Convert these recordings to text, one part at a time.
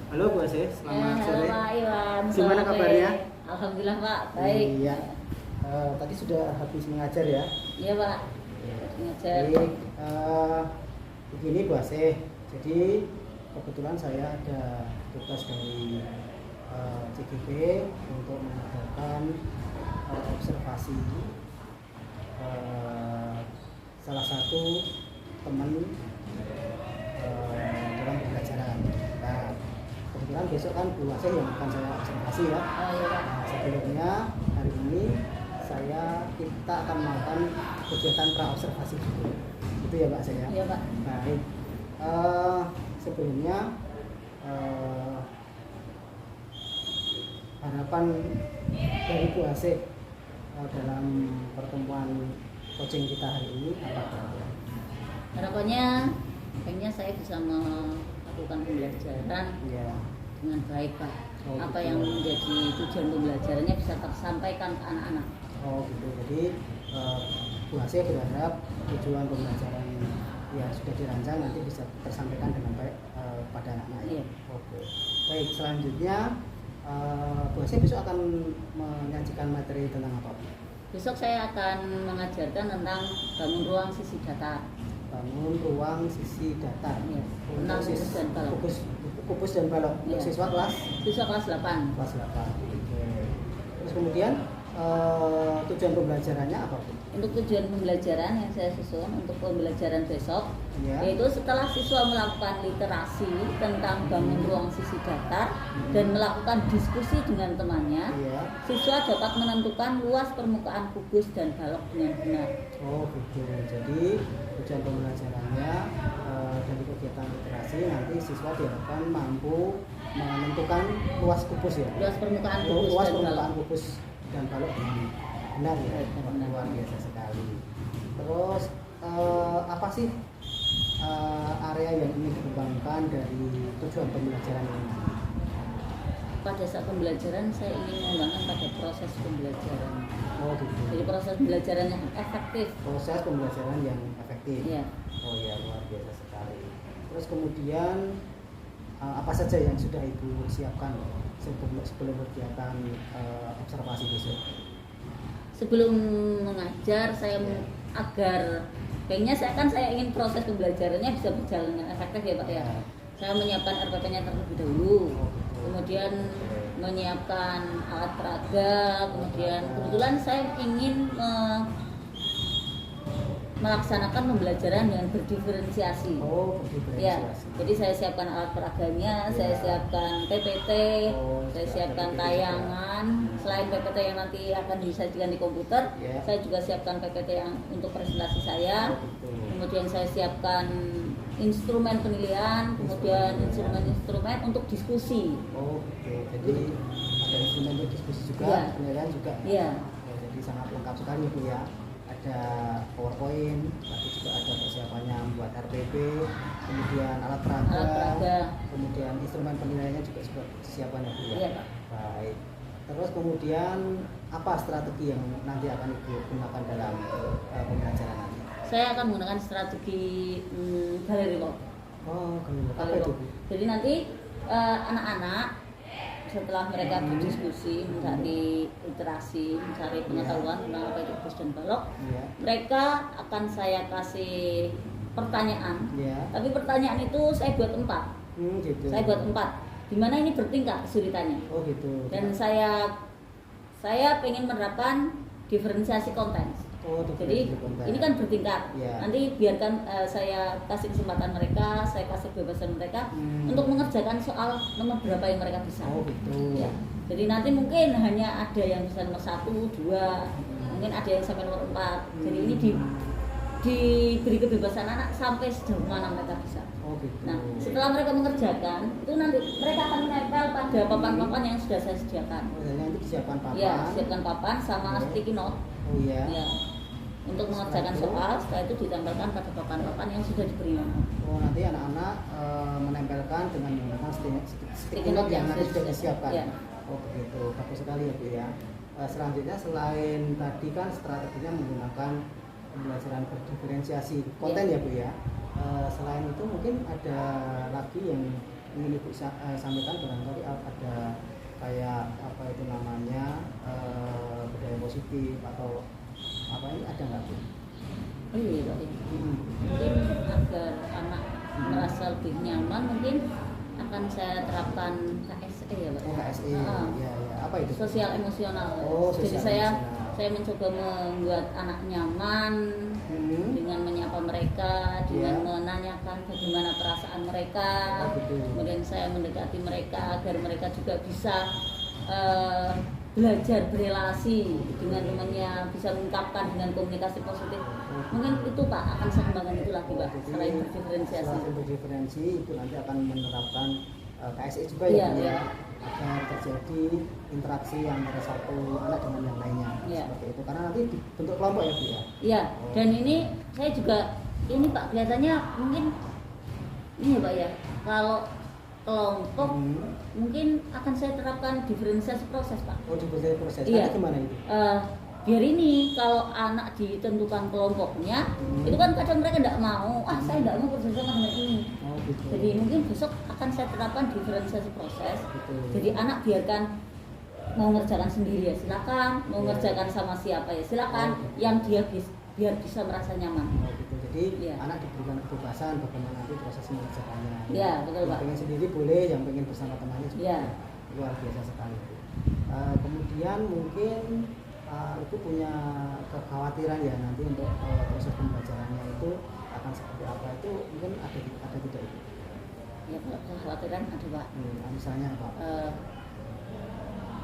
Halo Bu Asih, selamat Halo sore. Pak Iwan, Gimana sore. kabarnya? Alhamdulillah Pak, baik. Iya. Tadi sudah habis mengajar ya. Iya Pak, ngajar. Baik. Begini Bu Asih. Jadi kebetulan saya ada tugas dari CGP untuk mengadakan observasi salah satu teman dalam pembelajaran. Nah, kebetulan besok kan Bu Asih yang akan saya observasi ya. Oh iya Pak. Nah, sebelumnya hari ini kita akan melakukan kegiatan pra observasi dulu. Itu ya Pak saya. Iya Pak. Baik. Sebelumnya harapan dari Bu Asih dalam pertemuan coaching kita hari ini apa? Harapannya pengennya saya bisa melakukan pembelajaran Ya. dengan baik Pak. Oh, Apa gitu. yang menjadi tujuan pembelajarannya bisa tersampaikan ke anak-anak. Oh gitu. Jadi Bu Asih berharap tujuan pembelajaran yang sudah dirancang nanti bisa tersampaikan dengan baik pada anak-anak. Iya. Oke. Baik, selanjutnya Bu Asih besok akan menyajikan materi tentang apa? Besok saya akan mengajarkan tentang bangun ruang sisi data. Bangun ruang sisi datar. Iya. Untuk Tentang kubus dan balok. Kubus dan balok. Untuk Iya. siswa kelas Siswa kelas 8. kelas 8. Oke. Terus kemudian tujuan pembelajarannya apa Bu? Untuk tujuan pembelajaran yang saya susun untuk pembelajaran besok, Ya. yaitu setelah siswa melakukan literasi tentang bangun ruang sisi datar dan melakukan diskusi dengan temannya, Iya. siswa dapat menentukan luas permukaan kubus dan balok dengan benar. Oh gitu. Jadi tujuan pembelajarannya dari kegiatan literasi nanti siswa diharapkan mampu menentukan luas kubus ya. Luas permukaan kubus Luas dan balok. permukaan kubus dan balok dengan benar ya. Baik, benar. Luar biasa sekali. Terus apa sih area yang ingin dikembangkan dari tujuan pembelajaran ini? Pada saat pembelajaran saya ingin mengembangkan pada proses pembelajaran. Oh gitu. Jadi proses pembelajaran yang efektif. Proses pembelajaran yang efektif. Iya. Oh ya, luar biasa sekali. Terus kemudian apa saja yang sudah Ibu siapkan sebelum kegiatan observasi besok? Sebelum mengajar saya agar kayaknya saya ingin proses pembelajarannya bisa berjalan dengan efektif ya Pak ya. Saya menyiapkan RPP-nya terlebih dahulu, kemudian menyiapkan alat peraga, kemudian kebetulan saya ingin melaksanakan pembelajaran dengan berdiferensiasi. Oh, Ya, berdiferensiasi. jadi saya siapkan alat peraganya, saya siapkan PPT, saya siapkan tayangan. Selain PPT yang nanti akan disajikan di komputer, Ya. saya juga siapkan PPT yang untuk presentasi saya. Kemudian saya siapkan instrumen penilaian, kemudian instrumen-instrumen untuk diskusi. Oh, oke. Jadi ada instrumen untuk diskusi juga, Ya. penilaian juga. Iya. Oh, jadi sangat lengkap sekali Bu ya. Ada PowerPoint, tapi juga ada persiapannya buat RPP, kemudian alat peraga, kemudian instrumen penilaiannya juga disiapkan ya Bu ya. Iya Pak. Baik. Terus kemudian apa strategi yang nanti akan Ibu gunakan dalam pembelajaran nanti? Saya akan menggunakan strategi galeri kok. Oh, apa itu Bu? Jadi nanti anak-anak setelah mereka berdiskusi, mencari literasi, mencari pengetahuan tentang apa itu kubus dan balok, Iya. mereka akan saya kasih pertanyaan. Iya. Tapi pertanyaan itu saya buat 4. Gitu. Saya buat 4. Dimana ini bertingkat kesulitannya. Oh gitu. Dan saya pengen menerapkan diferensiasi konten. Oh, Jadi ini kan bertingkat. Ya. Nanti biarkan saya kasih kesempatan mereka, saya kasih kebebasan mereka untuk mengerjakan soal nomor berapa yang mereka bisa. Oh gitu. Ya. Jadi nanti mungkin hanya ada yang bisa nomor 1, 2, mungkin ada yang sampai nomor 4. Jadi ini diberi kebebasan anak sampai sejauh mana mereka bisa. Oh gitu. Nah, setelah mereka mengerjakan, itu nanti mereka akan menempel pada papan-papan yang sudah saya sediakan. Oh, jadi nanti disiapkan papan. Ya, siapkan papan sama sticky note. Oh iya. Ya, untuk mengerjakan soal, setelah itu ditempelkan pada papan-papan yang sudah diberi nama. Oh, nanti anak-anak menempelkan dengan menggunakan sticky note yang nanti sudah disiapkan. Ya. Oh begitu, bagus sekali ya Bu ya. Selanjutnya selain tadi kan strateginya menggunakan pembelajaran berdiferensiasi konten ya Bu ya. Selain itu mungkin ada lagi yang ingin Ibu sampaikan barangkali ada kayak apa itu namanya budaya positif atau apa ini ada nggak Bu? Oh iya Pak ya. Mungkin agar anak merasa lebih nyaman mungkin akan saya terapkan KSE ya Pak. Oh, KSE. Iya. Apa itu? Sosial emosional. Oh, jadi sosial saya emosional. mencoba membuat anak nyaman dengan menyapa mereka, dengan menanyakan bagaimana perasaan mereka. Kemudian saya mendekati mereka agar mereka juga bisa belajar berelasi dengan temannya, bisa mengungkapkan dengan komunikasi positif. Mungkin itu Pak akan saya kembangkan itu lagi Pak. Selain berdiferensiasi. Selain berdiferensi, itu nanti akan menerapkan KSE juga ya, ya. Agar terjadi interaksi yang antara satu anak dengan yang lainnya seperti itu. Karena nanti dibentuk kelompok ya Bu ya. Iya. Dan ini saya juga ini Pak kelihatannya mungkin ini ya Pak ya. Kalau kelompok mungkin akan saya terapkan diferensiasi proses Pak. Oh, diferensiasi proses. Iya. Nanti gimana itu? Biar ini kalau anak ditentukan kelompoknya itu kan kadang mereka tidak mau, saya tidak mau bersama dengan ini. Oh, gitu. Jadi mungkin besok akan saya terapkan diferensiasi proses. Jadi anak biarkan mau ngerjakan sendiri ya silakan, mau ngerjakan sama siapa ya silakan, yang dia biar bisa merasa nyaman. Oh, gitu. Jadi anak diberikan kebebasan bagaimana nanti proses mengerjakannya. Iya, betul Pak. Yang pengen sendiri boleh, yang pengen bersama temannya juga. Iya. Luar biasa sekali. Kemudian mungkin Ibu punya kekhawatiran ya nanti untuk proses pembelajarannya itu akan seperti apa, itu mungkin ada tidak Ibu? Ya kalau kekhawatiran ada Pak. Misalnya apa?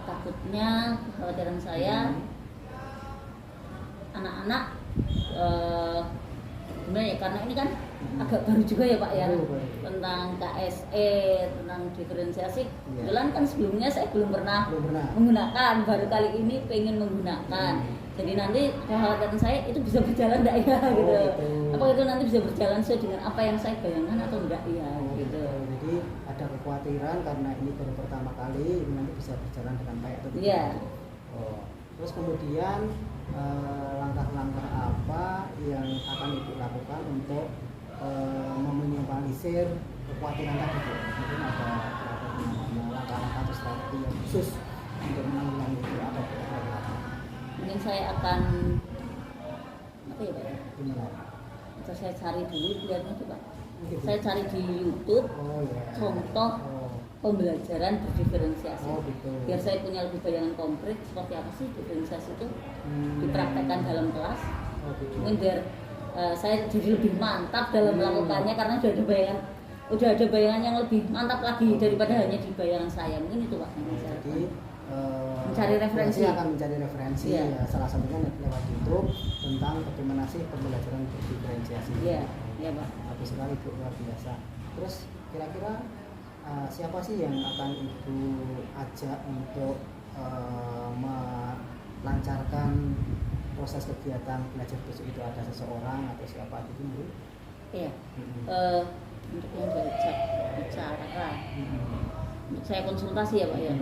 Takutnya kekhawatiran saya anak-anak gimana ya, karena ini kan agak baru juga ya Pak ya, tentang KSE, tentang diferensiasi. Kebetulan kan sebelumnya saya belum pernah menggunakan, baru kali ini pengen menggunakan. Jadi nanti kekhawatiran saya itu bisa berjalan enggak ya gitu. Apa itu nanti bisa berjalan sesuai dengan apa yang saya bayangkan atau enggak ya gitu. Jadi ada kekhawatiran karena ini baru pertama kali, ini nanti bisa berjalan dengan baik atau tidak. Iya. Terus kemudian langkah-langkah apa yang akan Ibu lakukan untuk meminimalisir kekhawatiran tadi Bu? Mungkin ada langkah-langkah atau strategi yang khusus untuk menanggulangi itu apa Bu? Mungkin saya akan apa ya Pak? Gimana? Atau saya cari dulu lihatnya coba. Saya cari di YouTube contoh pembelajaran berdiferensiasi. Biar saya punya lebih bayangan konkret seperti apa sih diferensiasi itu dipraktekkan dalam kelas. Mungkin biar saya jadi lebih mantap dalam melakukannya karena udah ada bayangan yang lebih mantap lagi daripada hanya di bayangan saya. Mungkin itu Pak. Jadi mencari referensi. Akan mencari referensi ya, salah satunya lewat YouTube tentang bagaimana sih pembelajaran berdiferensiasi. Iya Pak. Bagus sekali Bu, luar biasa. Terus kira-kira siapa sih yang akan Ibu ajak untuk melancarkan proses kegiatan belajar besok itu? Ada seseorang atau siapa gitu Bu? Iya. Untuk yang diajak bicara, untuk saya konsultasi ya Pak ya.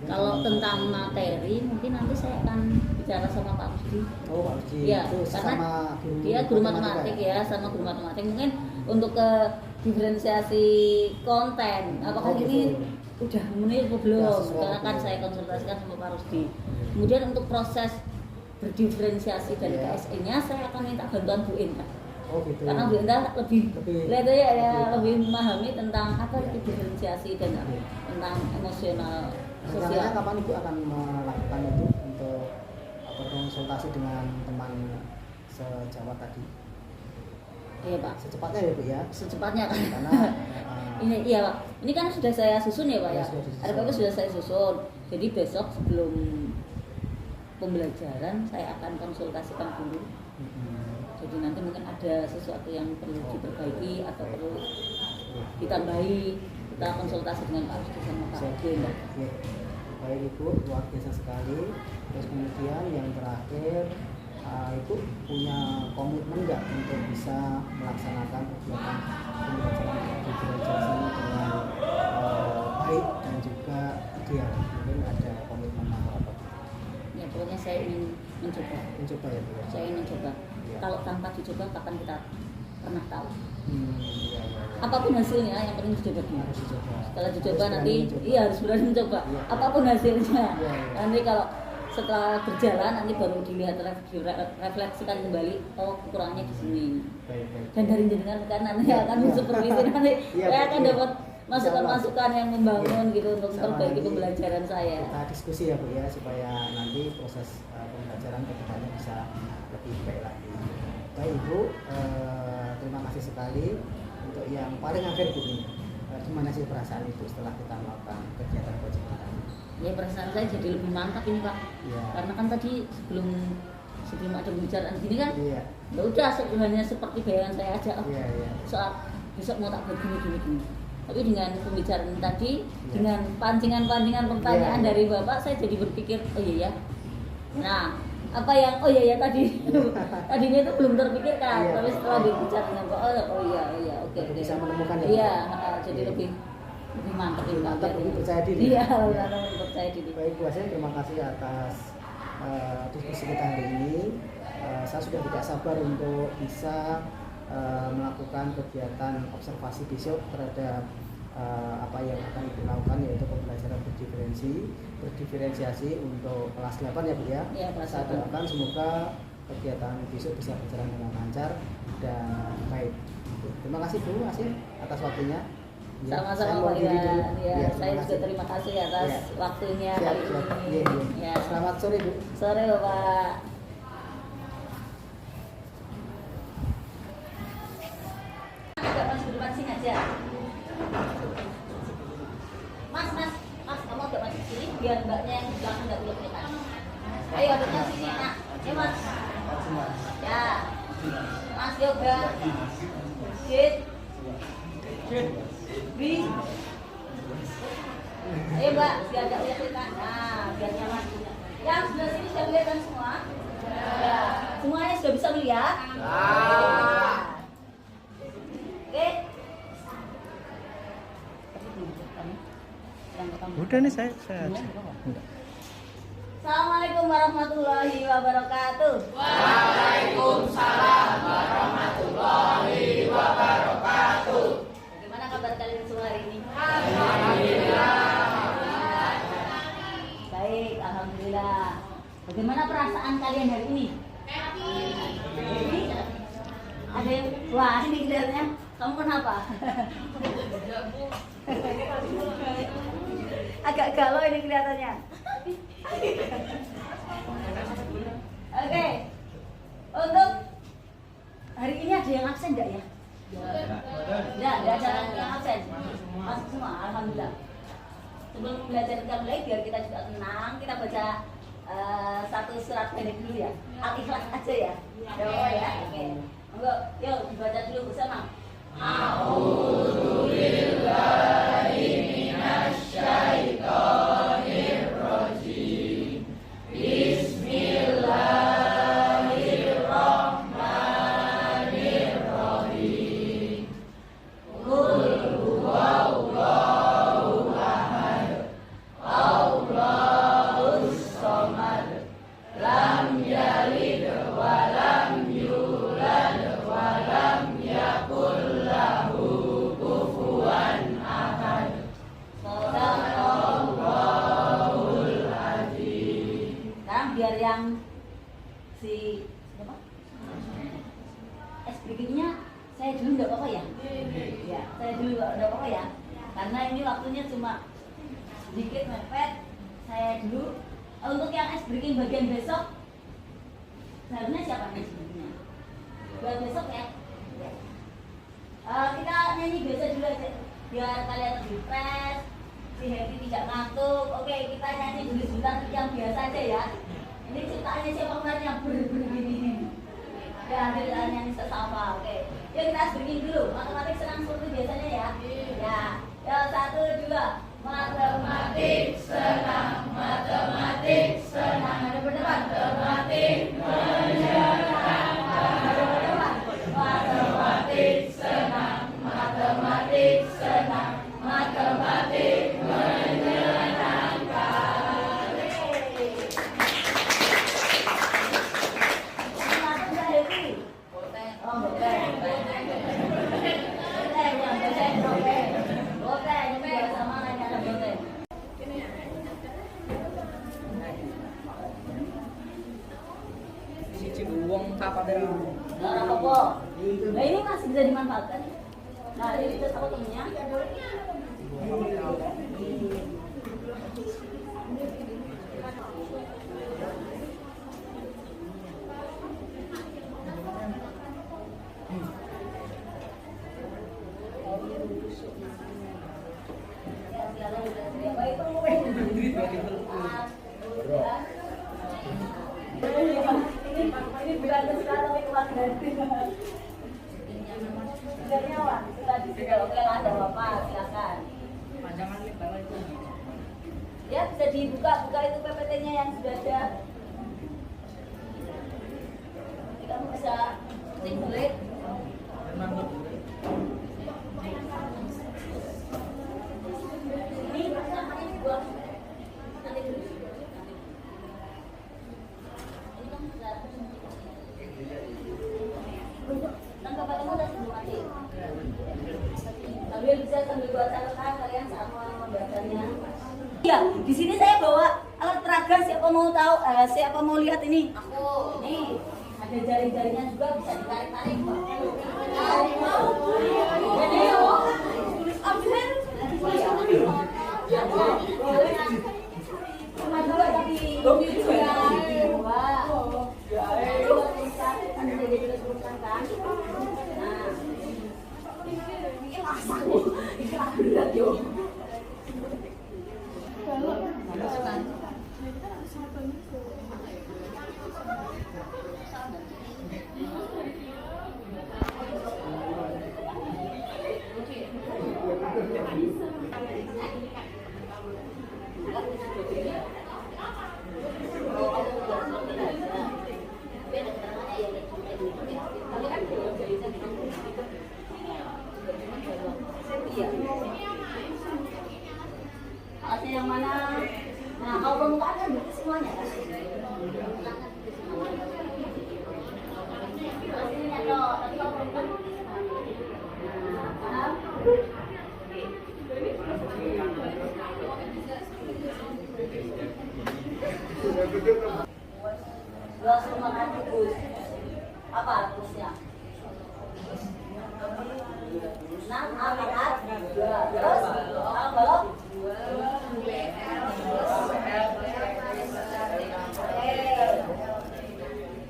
Kalau tentang materi mungkin nanti saya akan bicara sama Pak Rusdi. Oh Pak Rusdi. Ya, karena dia guru matematik ya, sama guru matematik. Mungkin untuk ke diferensiasi konten, apakah ini udah memenuhi atau belum? Karena kan saya konsultasikan sama Pak Rusdi. Kemudian untuk proses berdiferensiasi dari KSE-nya saya akan minta bantuan Bu Indah. Oh gitu. Karena Bu Indah lebih memahami tentang apa itu diferensiasi dan tentang emosional sosial. Kapan Ibu akan melakukan itu untuk berkonsultasi dengan teman sejawat tadi? Iya Pak. Secepatnya ya Bu ya? Secepatnya kan. Karena iya Pak. Ini kan sudah saya susun ya Pak ya. RPP sudah saya susun. Jadi besok sebelum pembelajaran saya akan konsultasikan dulu. Jadi nanti mungkin ada sesuatu yang perlu diperbaiki atau perlu ditambahi, kita konsultasi dengan Pak Rusdi sama Pak Genda. Baik Ibu, luar biasa sekali. Terus kemudian yang terakhir, Ibu punya komitmen nggak untuk bisa melaksanakan kegiatan pembelajaran diferensiasi dengan baik dan juga ideal? Mungkin ada komitmen atau apa? Ya pokoknya saya ingin mencoba. Mencoba ya Bu ya? Saya ingin mencoba. Kalau tanpa dicoba kapan kita pernah tahu. Iya. Apapun hasilnya, yang penting dicoba dulu. Harus dicoba. Setelah dicoba Harus nanti, berani mencoba. iya harus berani mencoba. Iya. Apapun hasilnya, Iya. nanti kalau setelah berjalan nanti baru dilihat refleksikan kembali, oh kekurangannya di sini. Baik. Dan dari jenengan kan nanti akan supervisi nanti Iya, saya akan betul. dapat masukan-masukan yang membangun gitu untuk Sama memperbaiki nanti pembelajaran saya. Kita diskusi ya Bu ya, supaya nanti proses pembelajaran ke depannya bisa lebih baik lagi. Baik Ibu, terima kasih sekali. Untuk yang paling akhir Bu ini, gimana sih perasaan Ibu setelah kita melakukan kegiatan project kita? Ya perasaan saya jadi lebih mantap ini Pak. Iya. Karena kan tadi sebelum ada pembicaraan gini kan, Iya. ya udah sebenarnya seperti bayangan saya aja. Oh, Iya. soal besok mau tak buat gini. Tapi dengan pembicaraan tadi, Iya. dengan pancingan-pancingan pertanyaan Iya. dari Bapak, saya jadi berpikir, oh iya ya. Nah, apa yang oh iya ya tadi, tadinya itu belum terpikirkan, Iya. tapi setelah berbicara dengan Bapak, oh iya, oke. Bisa menemukan ya, Bu? Iya, jadi Iya. lebih mantap ini Pak. Mantap, lebih percaya diri. Iya, Iya. lebih percaya diri. Baik Bu Asin, terima kasih atas diskusi kita hari ini. Saya sudah tidak sabar untuk bisa melakukan kegiatan observasi besok terhadap apa yang akan Ibu lakukan, yaitu pembelajaran berdiferensiasi untuk kelas 8 ya Bu ya. Iya, kelas Saya 8. doakan semoga kegiatan besok bisa berjalan dengan lancar dan baik. Terima kasih Bu Asin atas waktunya. Ya, saya Sama-sama mau Pak diri dulu. Iwan. Ya, Ya, saya terima juga kasih. terima kasih atas Ya. waktunya Siap, kali siap. ini. Iya. Ya. Selamat sore Bu. Sore Bapak. Agak masuk depan sini aja. Mas, kamu agak masuk sini biar mbaknya yang di belakang nggak boleh kelihatan. Ayo aduknya sini nak. Ya Mas. Ya. Mas Yoga. Sit. Bi. Ayo Mbak, biar nggak kelihatan. Nah, biar nyaman. Yang sebelah sini sudah kelihatan semua? Ya. Semuanya sudah bisa melihat? Oke. Udah nih saya. Assalamualaikum warahmatullahi wabarakatuh. Waalaikumsalam warahmatullahi wabarakatuh. Bagaimana kabar kalian semua hari ini? Alhamdulillah. Baik, alhamdulillah. Bagaimana perasaan kalian hari ini? Happy. Ada yang wah ini kelihatannya kamu kenapa? Agak galau ini kelihatannya. Oke. Untuk hari ini ada yang absen enggak ya? Enggak ada yang absen. Masuk semua, alhamdulillah. Sebelum belajar kita mulai, biar kita juga tenang, kita baca satu surat pendek dulu ya. Al-Ikhlas aja ya. Ya, oke. Monggo, yuk dibaca dulu bersama. A'udzubillahi minasyaitonirrajim. Bismillahirrahmanirrahim. Qul huwallahu ahad. Allahus samad. Lam yalid wa lam yulad wa lam yakul lahu kufuwan ahad. Shadaqallahul azim. Sekarang biar yang si siapa? Berikutnya saya dulu nggak apa-apa ya? Ya, saya dulu nggak apa-apa ya. Karena ini waktunya cuma sedikit mepet. Saya dulu. Untuk yang ice breaking bagian besok, seharusnya siapa nih sebenarnya? Buat besok ya. Kita nyanyi biasa dulu aja, biar kalian lebih fresh. Si Happy tidak ngantuk. Oke, kita nyanyi dulu sebentar yang biasa aja ya. Ini ciptaannya siapa kemarin yang begini? Ya, kita nyanyi sesama. Oke, yuk kita ice breaking dulu. Matematik senang seperti biasanya ya. Ya, 1, 2. Matematik senang, matematik senang. Ada berdepan. Matematik menyenangkan. Ada berdepan. Matematik senang, matematik senang, matematik menyenangkan. Masuk nggak Devi? Oh, boleh. Nah, apa-apa. Nah, ini masih bisa dimanfaatkan. Nah, ini kita tahu temennya. Ini bukan sekarang tapi kemarin. Nyawa, tadi kalau ada bapak silakan. Ya bisa dibuka itu PPT-nya yang sudah ada. Nanti kamu bisa simulate. Ini namanya dibuat nanti dulu. Ini kan sudah. Dan bapak kamu udah sebelum mati. Sambil bisa sambil buat catatan kalian saat membacanya. Ya, di sini saya bawa alat peraga. Siapa mau tahu? Siapa mau lihat ini? Aku. Nih, ada jaring-jaringnya juga bisa ditarik-tarik. Cuma dua tapi yang mana? Nah, kalau permukaan kan berarti semuanya kan? Pastinya toh, tapi kalau permukaan paham? Dua makan kubus. Apa terusnya? 6 angkat 2 terus balok 2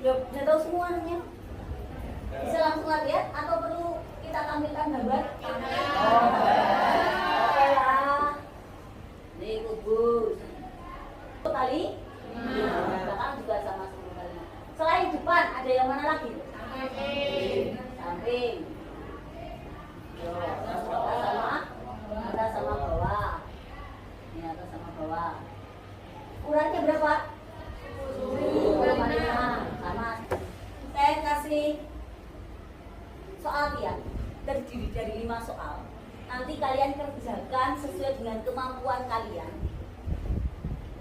udah tahu semua namanya? Bisa langsung lihat atau perlu kita tampilkan gambar? Oke lah. Ini kubus. Tali? Belakang juga sama seperti tali. Selain depan ada yang mana lagi? Samping. Atas sama bawah. Ini atas sama bawah. Ukurannya berapa? 5 sama. Saya kasih soal ya, terdiri dari 5 soal. Nanti kalian kerjakan sesuai dengan kemampuan kalian.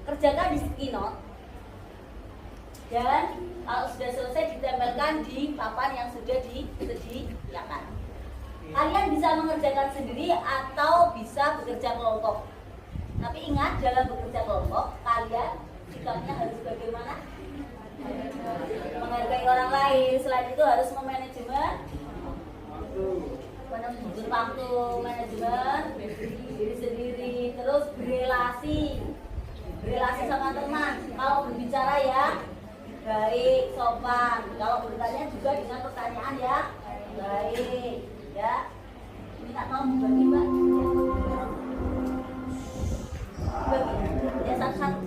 Kerjakan di sticky note. Dan kalau sudah selesai ditempelkan di papan yang sudah disediakan. Kalian bisa mengerjakan sendiri atau bisa bekerja kelompok. Tapi ingat, dalam bekerja kelompok, kalian sikapnya harus bagaimana? Menghargai orang lain. Selain itu harus memanajemen waktu, manajemen diri sendiri. Terus berelasi sama teman. Kalau berbicara ya baik, sopan. Kalau bertanya juga dengan pertanyaan ya baik. Ya, minta tolong dibagi mbak. Bagi, ya satu-satu.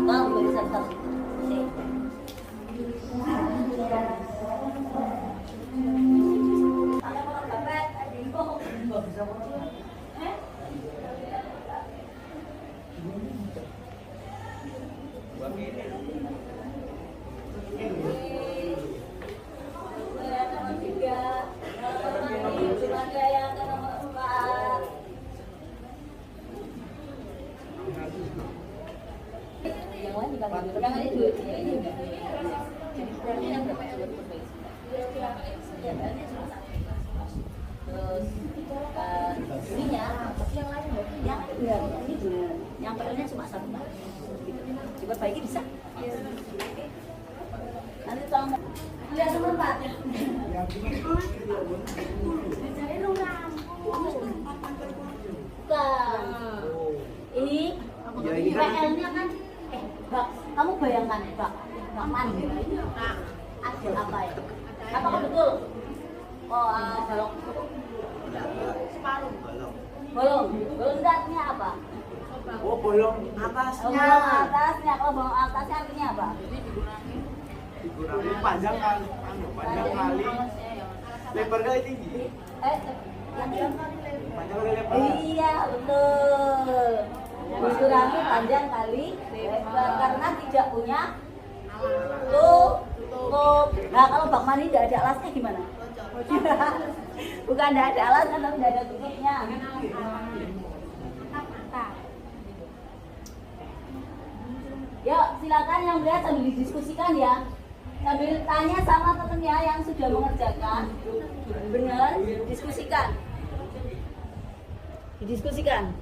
Tolong bagi satu-satu. Ada orang bapak, ada info. Yang perlunya cuma 1 diperbaiki bisa. Nanti tolong PL-nya kan bak, kamu bayangkan bak mandi ada apa ya? Apakah betul? Oh, balok bolong itu artinya apa? Oh, bolong Oh, atasnya. bolong atasnya. Kalau bolong atasnya artinya apa? Dikurangi panjang kali lebar kali tinggi. Panjang kali lebar. Iya, betul. Dikurangi panjang kali lebar karena tidak punya tutup. Nah, kalau bak mandi tidak ada alasnya gimana? Bukan tidak ada alas, tapi tidak ada tutupnya. Yuk, silakan yang melihat sambil didiskusikan ya. Sambil tanya sama temennya yang sudah mengerjakan. Benar, diskusikan. Didiskusikan.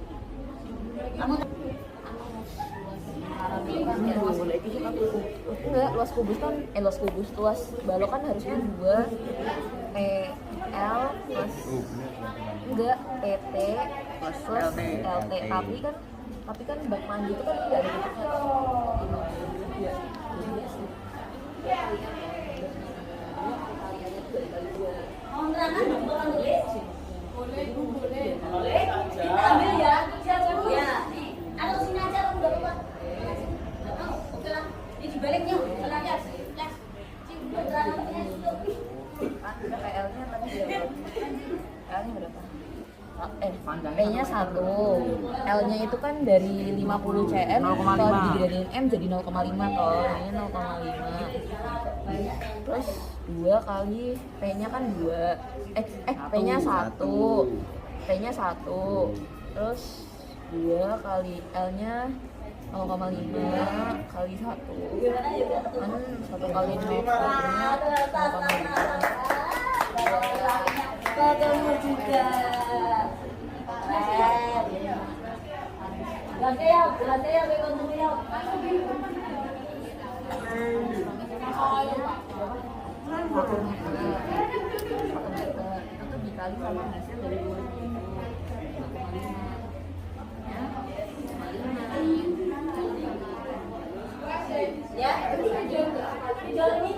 Enggak, luas balok kan harusnya 2 PL enggak PT plus LT tapi kan bak mandi itu kan tidak ada tutupnya. Mau menerangkan bukan tulis? Boleh. Kita ambil ya. Ya. Atau sini aja kalau nggak apa-apa. Oke lah. Ini dibaliknya. Selangnya. PL-nya tadi berapa? P-nya 1, L-nya itu kan dari 50 cm kalau dijadiin M jadi 0,5 toh, ini 0,5 terus 2 kali P-nya kan 2 P-nya 1 P-nya 1 terus 2 kali L-nya 0,5 kali 1 kan 1 kali 0,5 Ketemu juga. Ganti ya, ketemu ya. itu dikali sama hasil dari 2 Ya, jual ini.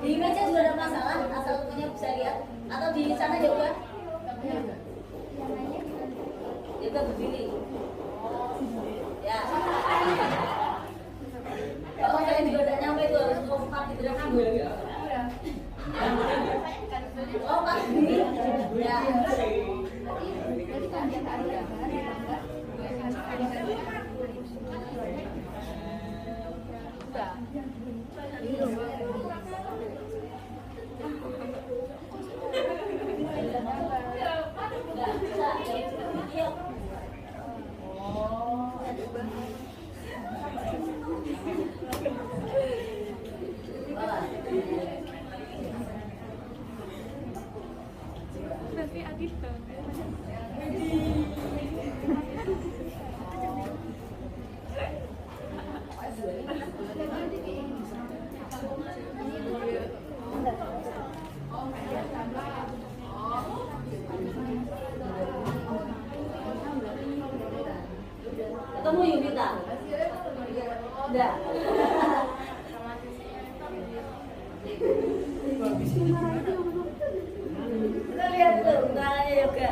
Di meja juga ada masalah, asal punya bisa lihat atau di sana juga. Juga berdiri. Ya. Kalau kalian juga udah nyampe itu harus kompak di draft dulu. Kompak sendiri. Ya. Ketemu Yunita? Udah. Kita lihat tuh tangannya juga.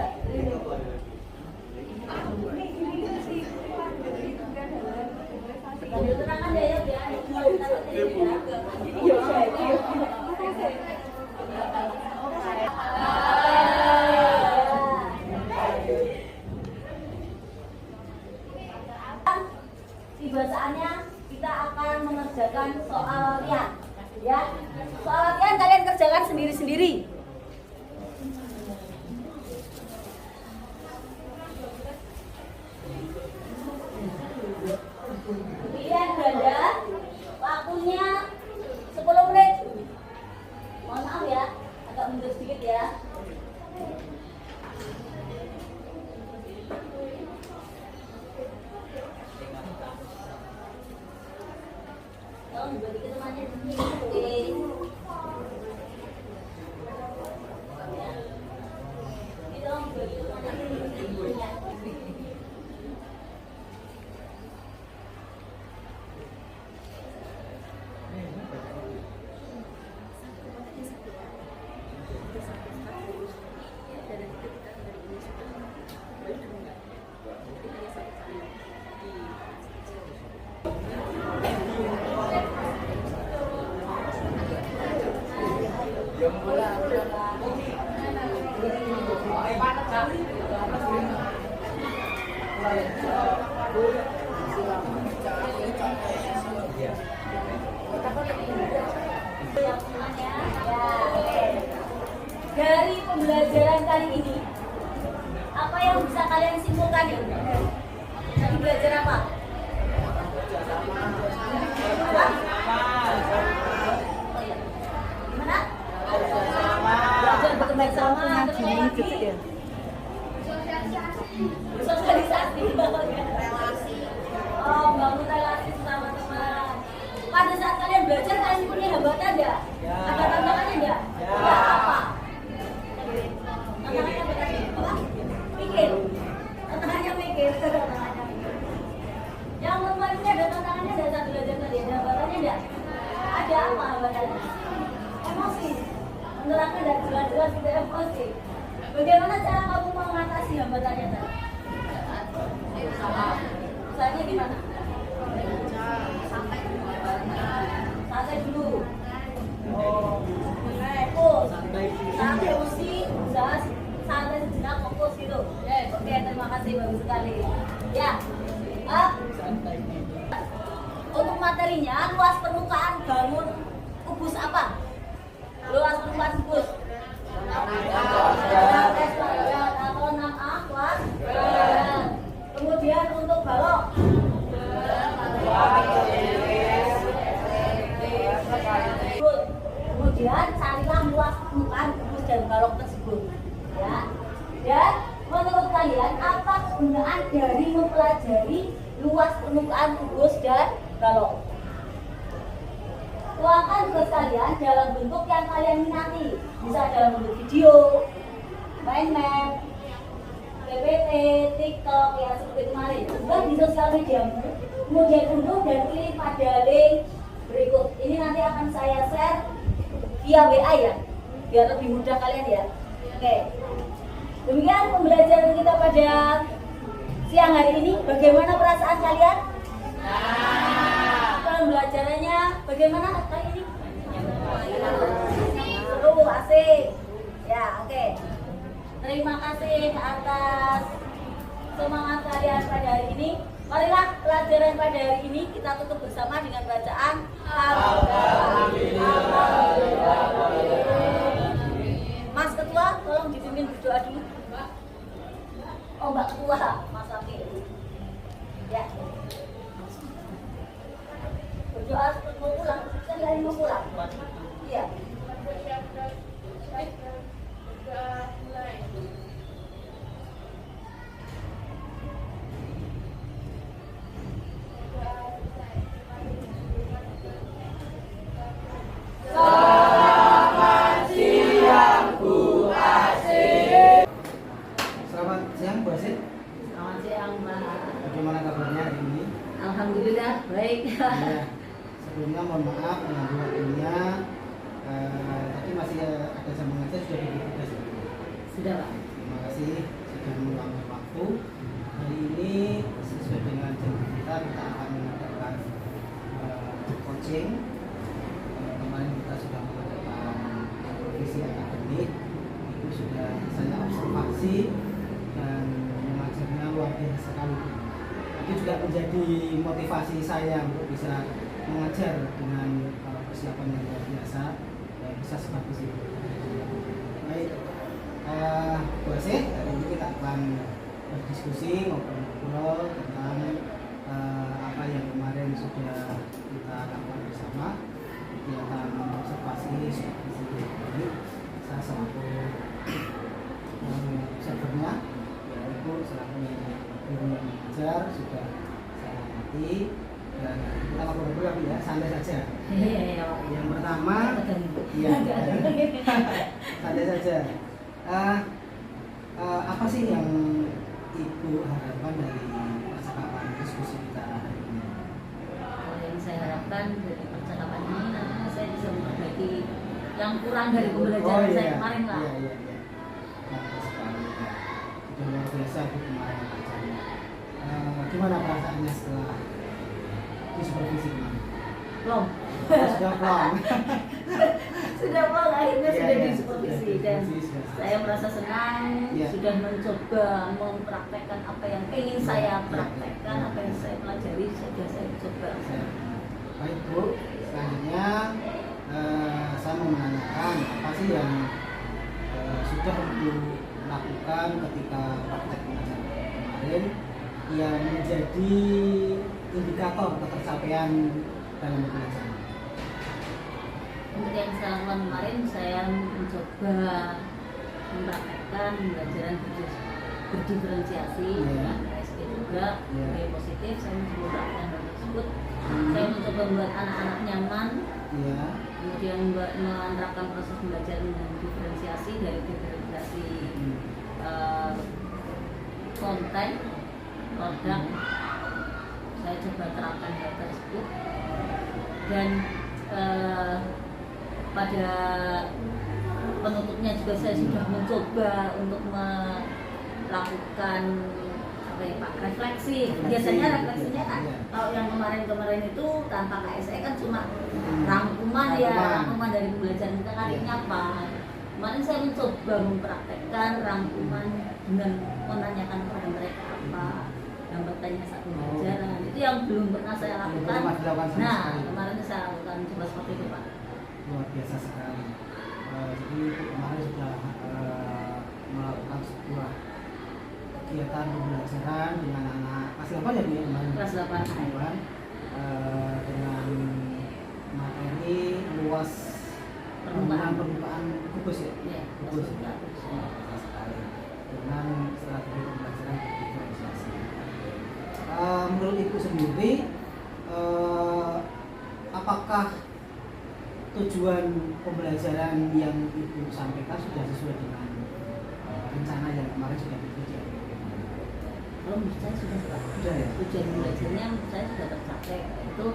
Lanjut tenang aja ya, biar di bacaannya kita akan mengerjakan soal latihan ya. Soal latihan kalian kerjakan sendiri-sendiri. Pilihan ganda, waktunya 10 menit. Mohon maaf ya, agak mundur sedikit ya. Kalau tolong dibagi ke temannya di sini. Oke. Ini tolong dibagi ke temannya di sini. Dari pembelajaran kali ini, apa yang bisa kalian simpulkan ya? Tadi belajar apa? Gimana? Belajar berkembang sama terus ya? Sosialisasi, relasi. Oh, bangun relasi sama teman. Pada saat kalian belajar, kalian punya hambatan ya? Ada tantangannya enggak? Ya, apa? Tantangannya apa tadi? Apa? Mikir. Tantangannya mikir. Yang perempuan ini ada tantangannya enggak saat belajar tadi? Ada hambatannya enggak? Ada apa hambatannya? Emosi. Menerangkan dan jelas-jelas kita emosi. Bagaimana cara kamu mengatasi hambatannya tadi? Usahanya gimana? Santai dulu. Oh, fokus. Santai emosi, santai sejenak, fokus gitu. Oke, terima kasih, bagus sekali. Ya, untuk materinya, luas permukaan bangun kubus apa? Luas permukaan kubus. Atau 6A, luas. Kemudian untuk balok. Kemudian carilah luas permukaan kubus dan balok tersebut, ya. Dan menurut kalian apa kegunaan dari mempelajari luas permukaan kubus dan balok? Tuangkan tugas kalian dalam bentuk yang kalian minati, bisa dalam bentuk video, mind map, PPT, TikTok, ya seperti kemarin. Sebelah di sosial mediamu, kemudian unduh dan klik pada link berikut. Ini nanti akan saya share via WA ya, biar lebih mudah kalian ya. Oke, demikian pembelajaran kita pada siang hari ini. Bagaimana perasaan kalian? Pembelajarannya bagaimana kali ini? Seru, asik. Ya, oke. Terima kasih atas semangat kalian pada hari ini. Marilah pelajaran pada hari ini kita tutup bersama dengan bacaan Alhamdulillah. Mas Ketua, tolong dipimpin berdoa dulu. Oh, Mbak Ketua, Mas Wakil. Ya. Berdoa mau pulang, saya mau pulang. Iya. Selamat siang Bu Asih. Selamat siang Bu Asih. Selamat siang, Mbak. Bagaimana kabarnya hari ini? Alhamdulillah, baik. Ya, sebelumnya mohon maaf mengganggu waktunya. Tadi masih ada jam mengajar sudah diberi tugas. Sudah, Pak. Terima kasih sudah meluangkan waktu. Hari ini sesuai dengan janji kita akan mengadakan coaching. Kemarin kita sudah mengadakan revisi akademik. Itu sudah saya observasi dan mengajarnya luar biasa sekali. Itu juga menjadi motivasi saya untuk bisa mengajar dengan persiapan yang luar biasa dan bisa sebagus itu. Baik, Bu Asih, hari ini kita akan berdiskusi ngobrol-ngobrol tentang apa yang kemarin sudah kita lakukan bersama. Kegiatan observasi supervisi ini saya selaku servernya, yaitu selaku guru yang mengajar sudah saya amati Ya, kita ngobrol dulu ya, santai saja. Iya. Yang pertama, iya, santai saja. Apa sih yang Ibu harapkan dari percakapan diskusi kita hari ini? Yang saya harapkan dari percakapan ini nanti saya bisa memperbaiki yang kurang dari pembelajaran saya kemarin lah. Iya. Bagus sekali ya. Itu luar biasa Bu kemarin bacanya. Gimana perasaannya setelah disupervisi kemarin? Belum. Sudah plong. Sudah plong akhirnya Iya, sudah iya, disupervisi sudah dan disupervisi, saya merasa senang Iya. sudah mencoba mempraktekkan apa yang ingin saya praktekkan, apa yang saya pelajari sudah saya coba. Baik Bu, selanjutnya saya mau menanyakan apa sih yang sudah Ibu lakukan ketika praktek pengajaran kemarin yang menjadi indikator ketercapaian dalam pembelajaran. Untuk yang saya lakukan kemarin, saya mencoba mempraktekkan pembelajaran berdiferensiasi, Iya. KSP juga, Iya. yang positif. Saya mencoba mempraktekkan hal tersebut. Saya mencoba membuat anak-anak nyaman, Iya. kemudian menerapkan proses pembelajaran dengan diferensiasi dari diferensiasi konten, produk. Saya coba terapkan hal tersebut dan pada penutupnya juga saya sudah mencoba untuk melakukan apa ya Pak, refleksi. Biasanya refleksinya kan kalau yang kemarin-kemarin itu tanpa KSE kan cuma rangkuman dari pembelajaran kita kali ini apa. Kemarin saya mencoba mempraktekkan rangkuman dengan menanyakan kepada mereka apa yang bertanya saat pembelajaran. Itu yang belum pernah saya lakukan. Nah, kemarin saya lakukan coba seperti itu Pak. Luar biasa sekali. Jadi Ibu kemarin sudah melakukan sebuah kegiatan pembelajaran dengan anak kelas 8 ya Bu ya kemarin? Kelas 8. Dengan materi luas permukaan kubus ya? Iya, Kubus. kubus. Luar sekali. Dengan strategi pembelajaran diferensiasi. Menurut Ibu sendiri, apakah tujuan pembelajaran yang Ibu sampaikan sudah sesuai dengan rencana yang kemarin sudah diikuti? Kalau menurut saya sudah Pak. Sudah ya? Tujuan belajarnya menurut saya sudah tercapai. Itu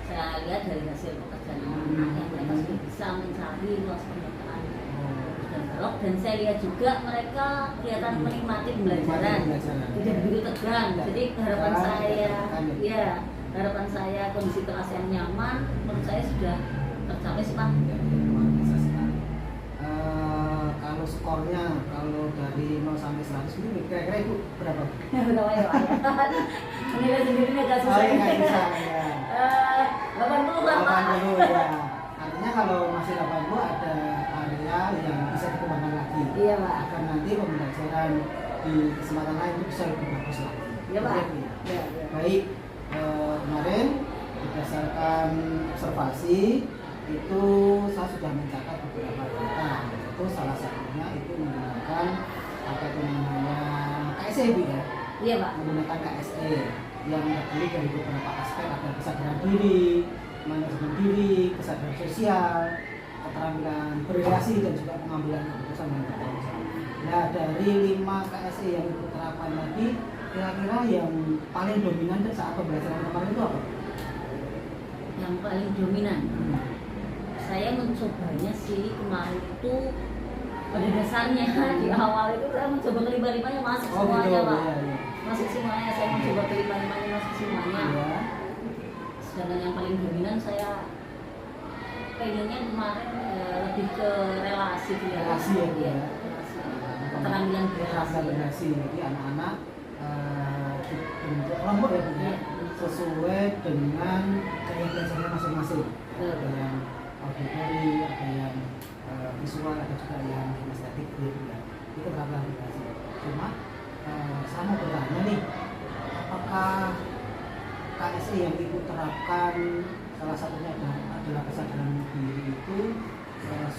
saya lihat dari hasil pekerjaan anak-anak yang mereka sudah bisa mencari luas pendataan dan blog, dan saya lihat juga mereka kelihatan menikmati pembelajaran, tidak begitu tegang. Jadi harapan saya kondisi kelas yang nyaman menurut saya sudah tercapai sih Pak. Luar biasa sekali. Kalau skornya, kalau dari 0 sampai 100 ini kira-kira Ibu berapa? Berapa ya Pak? Menilai sendiri agak susah. Oh, nggak bisa ya. 80 lah Pak. 80 ya. Artinya kalau masih 80 ada area yang bisa dikembangkan lagi. Iya Pak. Agar nanti pembelajaran di kesempatan lain itu bisa lebih bagus lagi. Iya Pak. Ya. Baik, kemarin berdasarkan observasi itu saya sudah mencatat beberapa data. Itu salah satunya itu menggunakan apa itu namanya KSE Bu ya. Iya Pak. Menggunakan KSE yang terdiri dari beberapa aspek, ada kesadaran diri, manajemen diri, kesadaran sosial, keterampilan berrelasi dan juga pengambilan keputusan yang bertanggung. Nah dari 5 KSE yang Ibu terapkan lagi, kira-kira yang paling dominan saat pembelajaran kemarin itu apa? Yang paling dominan. Saya mencobanya sih kemarin itu pada dasarnya di awal itu saya mencoba kelima-limanya masuk semuanya gitu, Pak. iya. Masuk semuanya, saya mencoba kelima-limanya masuk semuanya. Iya. Sedangkan yang paling dominan saya pengennya kemarin lebih ke relasi dia. Relasi ya Bu ya. Relasi. Keterampilan berrelasi. Relasi, jadi anak-anak dibentuk kelompok ya Bu ya, sesuai dengan gaya belajarnya masing-masing. Ada yang auditory, ada yang visual, ada juga yang kinestetik gitu ya. Itu berapa relasi. Cuma saya mau bertanya nih, apakah KSE yang Ibu terapkan salah satunya adalah kesadaran diri itu sudah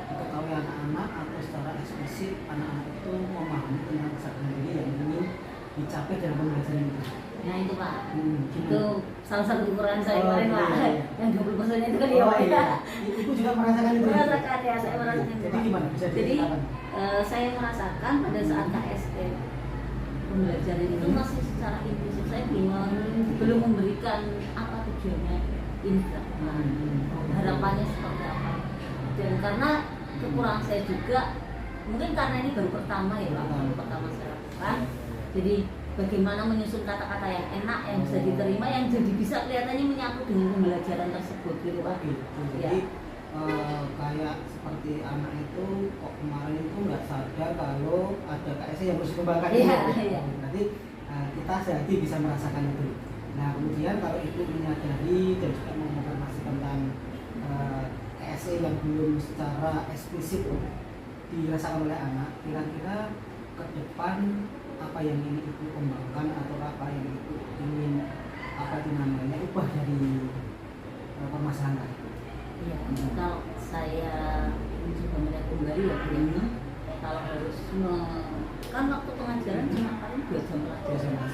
diketahui anak-anak atau secara eksplisit anak-anak itu memahami tentang kesadaran diri yang ingin dicapai dalam pembelajaran itu? Nah itu Pak. Gimana? Itu salah satu kekurangan saya Oh, kemarin Pak. iya. Yang 20% itu kan ya Pak. iya. Ibu juga merasakan itu. Merasakan ya, saya merasakan itu, Jadi Pak. gimana? Bisa Jadi diceritakan? saya merasakan pada saat KSE pembelajaran itu masih secara inklusif, saya belum memberikan apa tujuannya ini dilakukan, harapannya seperti apa. Dan karena kekurangan saya juga, mungkin karena ini baru pertama ya Pak, baru pertama saya lakukan. Jadi bagaimana menyusun kata-kata yang enak, yang bisa diterima, yang jadi bisa kelihatannya menyatu dengan pembelajaran tersebut gitu Pak. Jadi kayak seperti anak itu kok kemarin itu nggak sadar kalau ada KSE yang harus dikembangkan. Iya, gitu. iya. Berarti kita sehati bisa merasakan itu. Nah kemudian kalau ibu menyadari dan juga mengonfirmasi tentang KSE yang belum secara eksplisit dirasakan oleh anak, kira-kira ke depan apa yang ingin ibu kembangkan atau apa yang ibu ingin apa itu namanya ubah dari permasalahan itu? Iya, kalau saya mencoba melihat kembali ya Bu, ya, kalau harus kan waktu pengajaran cuma paling 2 jam pelajaran,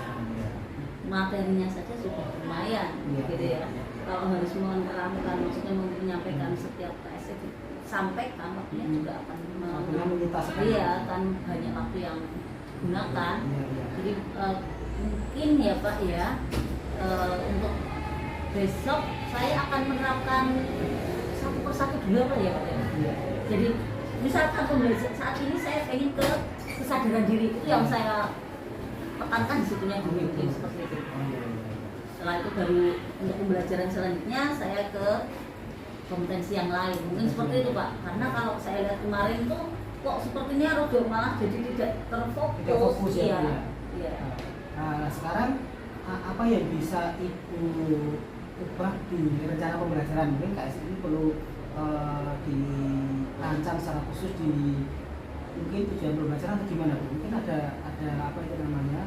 materinya saja sudah lumayan, gitu ya. Kalau harus menerangkan, maksudnya menyampaikan setiap KSE sampaikan, waktunya juga akan iya, akan banyak waktu yang digunakan. Jadi mungkin ya Pak ya, untuk besok saya akan menerapkan satu persatu dulu apa ya Pak ya. Jadi misalkan pembelajaran saat ini saya ingin ke kesadaran diri, itu yang saya tekankan di situnya dulu, seperti itu. Setelah itu baru untuk pembelajaran selanjutnya saya ke kompetensi yang lain, mungkin seperti itu Pak. Karena kalau saya lihat kemarin tuh kok sepertinya rodok, malah jadi tidak terfokus. Ya, iya. Nah sekarang apa yang bisa ibu ubah di rencana pembelajaran? Mungkin KSE ini perlu dirancang secara khusus di mungkin tujuan pembelajaran atau gimana Bu? Mungkin ada apa itu namanya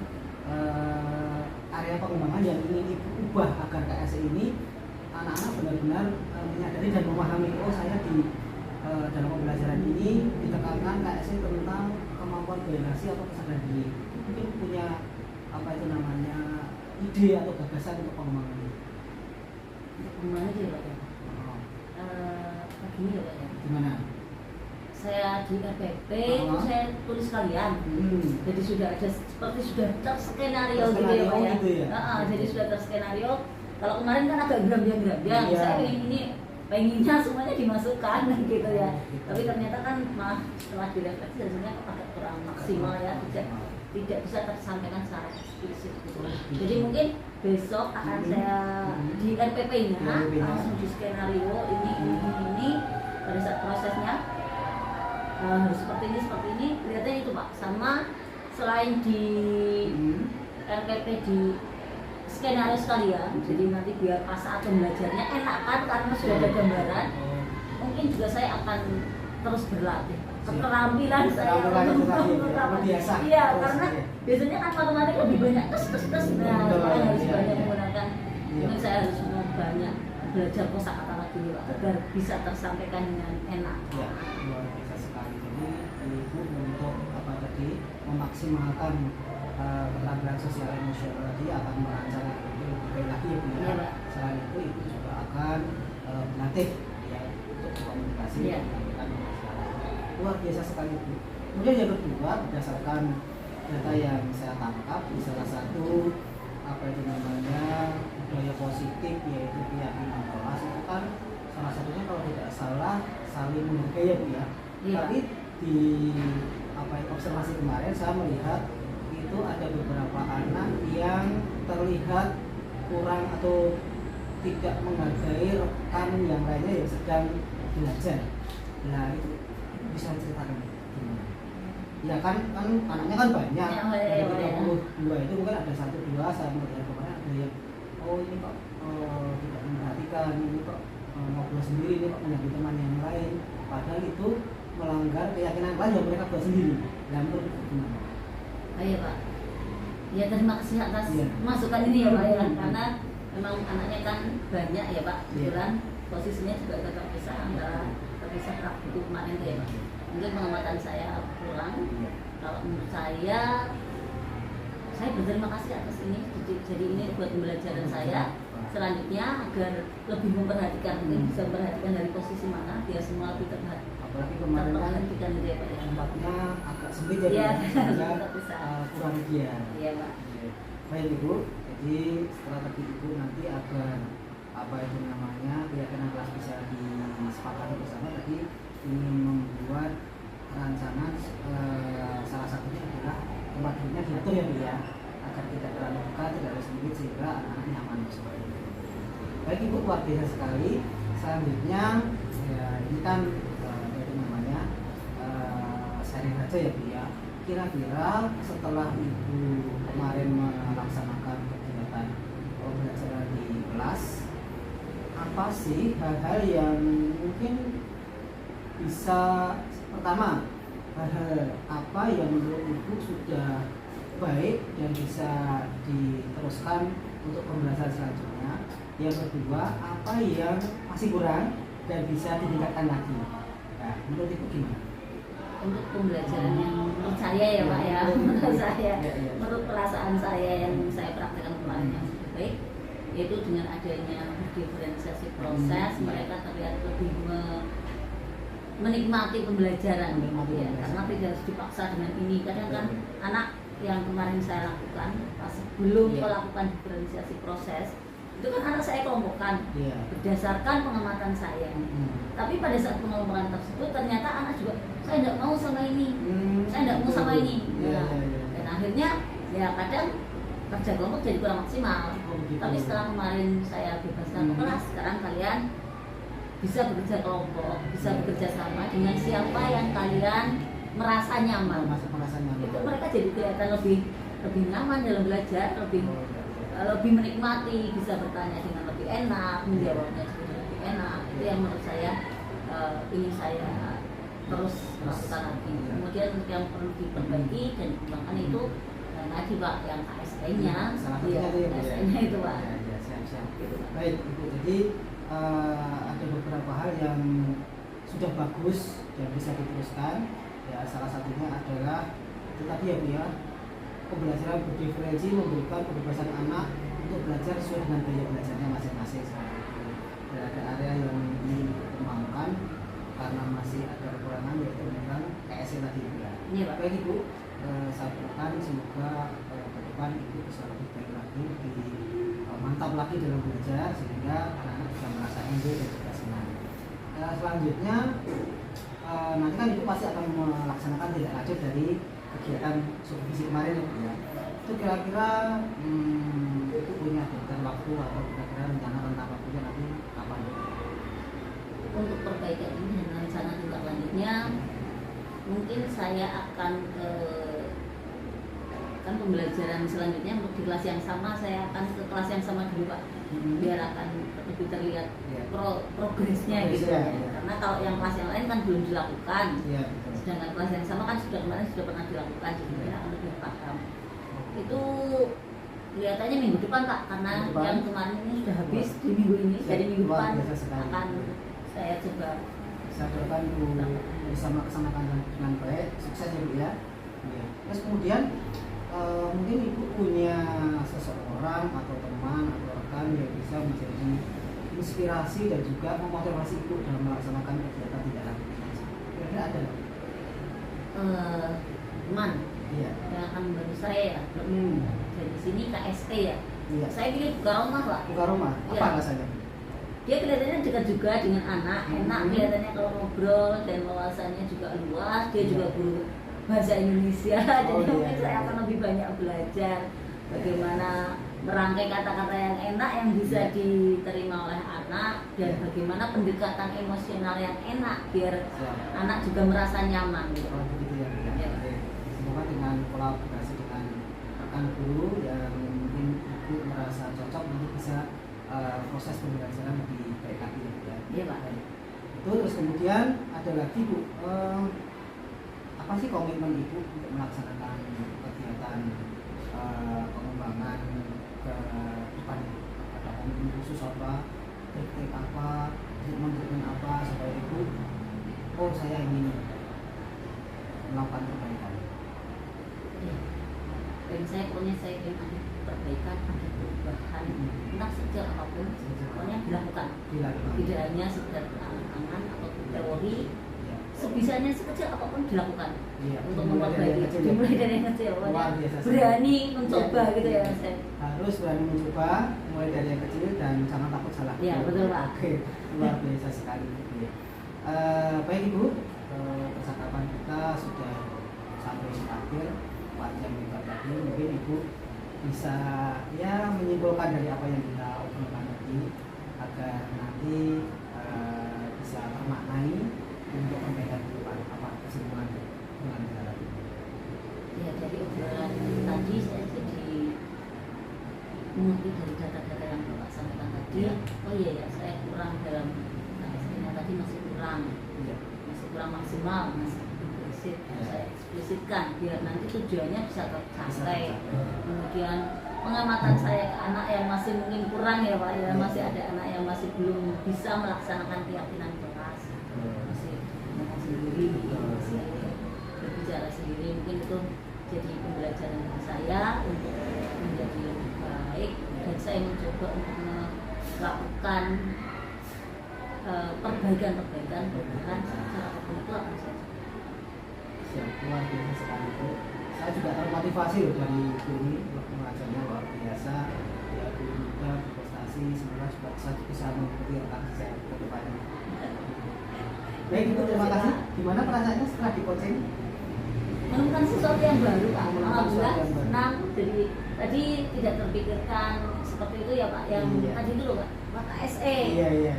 area pengembangan yang ingin ibu ubah agar KSE ini anak-anak benar-benar menyadari dan memahami, oh saya di dalam pembelajaran ini ditekankan KSE tentang kemampuan koordinasi atau kesadaran diri. Mungkin punya apa itu namanya ide atau gagasan untuk pengembangan ini. Untuk pengembangan itu ya Pak ya. Begini ya Pak ya. Gimana? Saya di RPP itu saya tulis kalian. Jadi sudah ada seperti sudah terskenario gitu ya Pak ya. Gitu ya? Jadi sudah terskenario. Kalau kemarin kan agak geram-geram, saya ini pengennya semuanya dimasukkan gitu ya. Tapi ternyata kan malah setelah direfleksi hasilnya agak kurang maksimal ya, tidak bisa tersampaikan secara eksplisit gitu. Jadi mungkin besok akan saya di RPP-nya langsung di skenario ini pada saat prosesnya harus seperti ini kelihatannya itu Pak. Sama selain di RPP di skenario sekalian, jadi nanti biar pas saat pembelajarnya enak kan karena sudah ada gambaran. Mungkin juga saya akan terus berlatih keterampilan saya biasa. Iya, karena biasanya kan matematika lebih banyak tes. Nah, saya harus banyak menggunakan. Mungkin saya harus banyak belajar kosakata lagi agar bisa tersampaikan dengan enak. Ya, luar biasa sekali. Jadi ibu untuk apa tadi memaksimalkan keterampilan sosial emosional tadi akan merancang lebih baik lagi ya Bu ya. Selain itu ibu juga akan melatih ya untuk komunikasi dengan masyarakat. Luar biasa sekali Bu. Kemudian yang kedua, berdasarkan data yang saya tangkap di salah satu apa itu namanya budaya positif yaitu keyakinan kelas itu kan salah satunya kalau tidak salah saling menghargai ya Bu ya. Tapi di apa observasi kemarin saya melihat itu ada beberapa anak yang terlihat kurang atau tidak menghargai rekan yang lainnya yang sedang belajar. Nah itu bisa ceritakan gimana? Ya kan anaknya kan banyak dari 32 itu mungkin ada 1-2 saya melihat kemarin ada yang oh ini kok tidak memperhatikan, ini kok ngobrol sendiri, ini kok menyambut teman yang lain, padahal itu melanggar keyakinan lain yang mereka buat sendiri. Nah menurut gimana? Iya Pak. Ya terima kasih atas masukan ini ya Pak ya, karena memang anaknya kan banyak ya Pak. Kebetulan posisinya juga terpisah antara terpisah buku kemarin itu ya Pak. Mungkin pengamatan saya kurang. Kalau menurut saya saya berterima kasih atas ini, jadi ini buat pembelajaran saya selanjutnya agar lebih memperhatikan, mungkin bisa memperhatikan dari posisi mana biar semua lebih apalagi kemarin kan terperhatikan gitu ya Pak ya. tempatnya agak sempit ya, Iya, sehingga tetap bisa. kurang gian. Iya Pak. Baik Ibu, jadi setelah tadi Ibu nanti agar apa itu namanya keyakinan kelas bisa disepakati bersama, tadi ingin membuat rancangan salah satunya adalah tempat duduknya diatur ya Bu ya, agar tidak terlalu dekat, tidak terlalu sempit sehingga anak-anak nyaman seperti itu. Baik Ibu, luar biasa sekali. Selanjutnya ya ini kan apa itu namanya sharing aja ya Bu ya. Kira-kira setelah Ibu kemarin melaksanakan kegiatan pembelajaran di kelas, apa sih hal-hal yang mungkin bisa, pertama hal-hal apa yang menurut Ibu sudah baik dan bisa diteruskan untuk pembelajaran selanjutnya, yang kedua apa yang masih kurang dan bisa ditingkatkan lagi. Nah, menurut Ibu gimana? Untuk pembelajaran yang menurut saya ya Pak ya, menurut saya, menurut perasaan saya yang saya praktekkan kemarin yang sudah baik, yaitu dengan adanya diferensiasi proses, mereka terlihat lebih menikmati pembelajaran, ya, karena tidak harus dipaksa dengan ini. Kadang kan anak yang kemarin saya lakukan pas belum melakukan diferensiasi proses, itu kan anak saya kelompokkan berdasarkan pengamatan saya. Tapi pada saat pengelompokan tersebut ternyata anak juga, saya tidak mau sama ini, saya tidak mau sama ini. Dan akhirnya ya kadang kerja kelompok jadi kurang maksimal. Tapi setelah kemarin saya bebaskan ke kelas, sekarang kalian bisa bekerja kelompok, bisa bekerja sama dengan siapa yang kalian merasa nyaman. Itu mereka jadi kelihatan lebih nyaman dalam belajar, lebih menikmati, bisa bertanya dengan lebih enak, menjawabnya juga lebih enak. Itu yang menurut saya ingin saya terus lakukan lagi. Kemudian yang perlu diperbaiki dan dikembangkan itu tadi Pak, yang KSE-nya, KSE-nya itu Pak. Siap. Baik Ibu, jadi ada beberapa hal yang sudah bagus dan bisa diteruskan. Ya, salah satunya adalah itu tadi ya Bu ya, pembelajaran berdiferensi, memberikan kebebasan anak untuk belajar sesuai dengan gaya belajarnya masing-masing. Dan ada area yang ingin dikembangkan karena masih ada kekurangan, yaitu tentang KSE tadi ya. Baik Ibu, saya berharap semoga ke depan Ibu bisa lebih baik lagi, lebih mantap lagi dalam belajar sehingga anak-anak bisa merasa enjoy dan juga senang. Selanjutnya nanti kan Ibu pasti akan melaksanakan tindak lanjut dari kegiatan supervisi kemarin ya. Itu kira-kira itu punya tenggang waktu atau kira-kira rencana tentang waktunya nanti kapan? Untuk perbaikan ini dan rencana tindak lanjutnya, mungkin saya akan kan pembelajaran selanjutnya untuk di kelas yang sama, saya akan ke kelas yang sama dulu Pak, biar akan lebih terlihat progresnya gitu ya. Karena kalau yang kelas yang lain kan belum dilakukan, sedangkan kelas yang sama kan kemarin sudah pernah dilakukan, jadi kita akan lebih paham. Itu kelihatannya minggu depan Pak, karena yang kemarin ini sudah habis di minggu ini, jadi minggu depan akan saya coba. Saya doakan Ibu bisa melaksanakan dengan baik, sukses ya Bu ya. Terus kemudian mungkin Ibu punya seseorang atau teman atau rekan yang bisa menjadi inspirasi dan juga memotivasi Ibu dalam melaksanakan kegiatan tidak lanjut. Kira-kira ada? Teman yang akan membantu saya ya. Dari sini KST ya. Saya pilih buka rumah Pak. Buka rumah. Apa alasannya? Dia kelihatannya dekat juga dengan anak, enak kelihatannya kalau ngobrol dan wawasannya juga luas. Dia juga guru bahasa Indonesia, jadi mungkin saya akan lebih banyak belajar bagaimana merangkai kata-kata yang enak yang bisa diterima oleh anak, dan bagaimana pendekatan emosional yang enak biar anak juga merasa nyaman gitu. Begitu ya. Semoga dengan kolaborasi dengan rekan guru yang mungkin Ibu merasa cocok nanti bisa proses pembelajaran lebih baik lagi ya. Iya Pak. Itu terus kemudian ada lagi Bu, apa sih komitmen Ibu untuk melaksanakan kegiatan pengembangan ke depan? Ada komitmen khusus apa, trik-trik apa, treatment apa supaya Ibu, saya ingin melakukan perbaikan. pengen saya pokoknya saya ingin ada perbaikan, ada perubahan, entah sekecil apapun, pokoknya dilakukan. Tidak hanya sekedar angan-angan atau teori, sebisanya sekecil apapun dilakukan untuk memperbaiki. Dimulai dari yang kecil, berani mencoba gitu ya Mas. Harus berani mencoba, mulai dari yang kecil dan jangan takut salah. Iya betul Pak. Oke, luar biasa sekali. Baik Ibu, percakapan kita sudah sampai di akhir 4 jam juga tadi. Mungkin Ibu bisa ya menyimpulkan dari apa yang kita obrolkan tadi agar nanti bisa termaknai untuk perbaikan ke depan. Apa kesimpulan dengan kita tadi? Ya dari obrolan tadi saya jadi mengerti dari data-data yang Bapak sampaikan tadi. Oh iya ya, saya kurang dalam KSN tadi masih kurang maksimal, masih implisit. Saya eksplisitkan biar nanti tujuannya bisa tercapai. Kemudian pengamatan saya ke anak yang masih mungkin kurang ya Pak ya, masih ada anak yang masih belum bisa melaksanakan keyakinan kelas, masih ngomong sendiri, masih berbicara sendiri, mungkin itu jadi pembelajaran bagi saya untuk menjadi lebih baik, dan saya mencoba untuk melakukan perbaikan secara apapun itu akan saya Siap, luar biasa sekali Bu. Saya juga termotivasi loh dari Bu ini, waktu mengajarnya luar biasa. Ya Bu juga berprestasi, semoga juga bisa mengikuti rekan saya ke depannya. Baik Ibu, terima kasih. Gimana perasaannya setelah di coaching? menemukan sesuatu yang baru Pak. Alhamdulillah sesuatu yang baru. senang. Jadi tadi tidak terpikirkan seperti itu ya Pak, yang Iya. tadi dulu Pak KSE.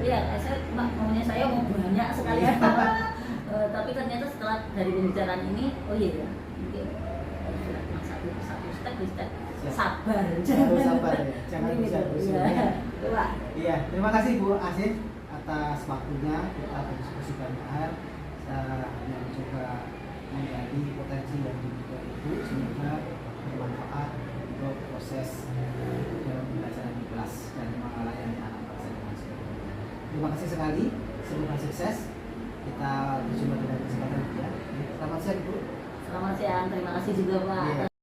Iya. KSE maunya saya mau banyak sekali ya. Tapi ternyata setelah dari pembicaraan ini, oh iya ya, mungkin cuma satu step by step. Siap. Sabar, Harus sabar ya, jangan Ini bisa gitu, bersuruh. ya. Itu, Pak. Iya, terima kasih Bu Asif atas waktunya kita berdiskusi banyak. Saya hanya mencoba menggali potensi yang dimiliki Ibu, semoga bermanfaat untuk proses dalam pembelajaran di kelas dan melayani anak bangsa Indonesia. Terima kasih sekali, semoga sukses. Kita berjumpa di kesempatan berikutnya. Selamat siang Bu. Selamat siang, terima kasih juga Pak. Iya.